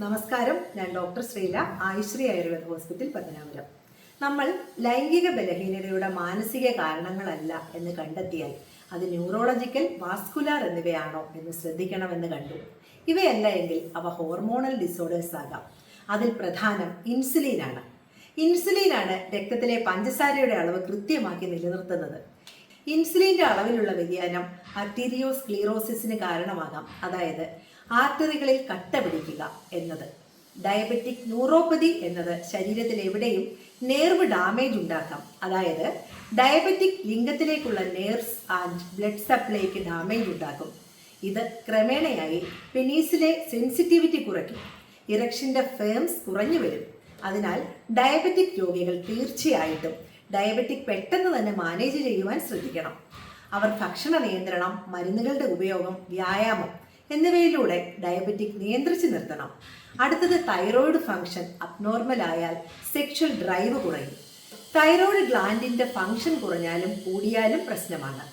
നമസ്കാരം, ഞാൻ doctor Srila, Ayushree Ayurveda hospital Pathanapuram. നമ്മൾ ലൈംഗിക ബലഹീനതയുടെ മാനസിക കാരണങ്ങളല്ല എന്ന് കണ്ടെത്തിയാൽ അത് ന്യൂറോളജിക്കൽ, വാസ്കുലാർ എന്നിവയാണോ എന്ന് ശ്രദ്ധിക്കണമെന്ന് കണ്ടു. ഇവയല്ല എങ്കിൽ അവ ഹോർമോണൽ ഡിസോർഡേഴ്സ് ആകാം. അതിൽ പ്രധാനം ഇൻസുലിനാണ്. ഇൻസുലിനാണ് രക്തത്തിലെ പഞ്ചസാരയുടെ അളവ് കൃത്യമാക്കി നിലനിർത്തുന്നത്. ഇൻസുലിൻ്റെ അളവിലുള്ള വ്യതിയാനം ആർട്ടീരിയോസ്ക്ലീറോസിസിന് കാരണമാകാം, അതായത് ആർട്ടറികളിൽ കട്ട പിടിക്കുക എന്നത്. ഡയബറ്റിക് ന്യൂറോപ്പതി എന്നത് ശരീരത്തിൽ എവിടെയും നേർവ് ഡാമേജ് ഉണ്ടാക്കാം, അതായത് ഡയബറ്റിക് ലിംഗത്തിലേക്കുള്ള നെർവ്സ് ആൻഡ് ബ്ലഡ് സപ്ലൈക്ക് ഡാമേജ് ഉണ്ടാക്കും. ഇത് ക്രമേണയായി പെനീസിലെ സെൻസിറ്റിവിറ്റി കുറയ്ക്കും, ഇറക്ഷൻ്റെ ഫേംസ് കുറഞ്ഞു വരും. അതിനാൽ ഡയബറ്റിക് രോഗികൾ തീർച്ചയായിട്ടും ഡയബറ്റിക് പെട്ടെന്ന് തന്നെ മാനേജ് ചെയ്യുവാൻ ശ്രദ്ധിക്കണം. അവർ ഭക്ഷണ നിയന്ത്രണം, മരുന്നുകളുടെ ഉപയോഗം, വ്യായാമം എന്നിവയിലൂടെ ഡയബറ്റിക് നിയന്ത്രിച്ച് നിർത്തണം. അടുത്തത് തൈറോയിഡ് ഫംഗ്ഷൻ അബ്നോർമൽ ആയാൽ സെക്ഷൽ ഡ്രൈവ് കുറയും. തൈറോയിഡ് ഗ്ലാൻഡിന്റെ ഫംഗ്ഷൻ കുറഞ്ഞാലും കൂടിയാലും പ്രശ്നമാണ്.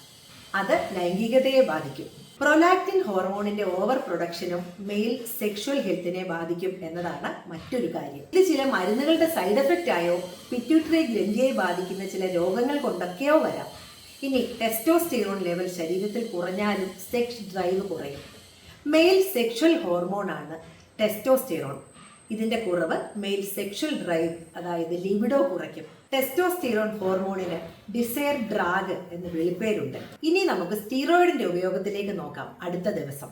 അത് ലൈംഗികതയെ ബാധിക്കും. പ്രൊലാക്റ്റിൻ ഹോർമോണിന്റെ ഓവർ പ്രൊഡക്ഷനും മെയിൽ സെക്ഷൽ ഹെൽത്തിനെ ബാധിക്കും എന്നതാണ് മറ്റൊരു കാര്യം. ഇത് ചില മരുന്നുകളുടെ സൈഡ് എഫക്റ്റ് ആയോ പിറ്റ്യൂട്ടറി ഗ്രന്ഥിയെ ബാധിക്കുന്ന ചില രോഗങ്ങൾ കൊണ്ടൊക്കെയോ വരാം. ഇനി ടെസ്റ്റോസ്റ്റിറോൺ ലെവൽ ശരീരത്തിൽ കുറഞ്ഞാലും സെക്സ് ഡ്രൈവ് കുറയും. മെയിൽ സെക്ഷൽ ഹോർമോണാണ് ടെസ്റ്റോസ്റ്റിറോൺ. ഇതിന്റെ കുറവ് മെയിൽ സെക്ഷൽ ഡ്രൈവ്, അതായത് ലിബിഡോ കുറയ്ക്കും. ടെസ്റ്റോസ്റ്റിറോൺ ഹോർമോണിന് ഡിസയർ ഡ്രാഗ് എന്ന് വിളിപ്പേരുണ്ട്. ഇനി നമുക്ക് സ്റ്റീറോയിഡിന്റെ ഉപയോഗത്തിലേക്ക് നോക്കാം അടുത്ത ദിവസം.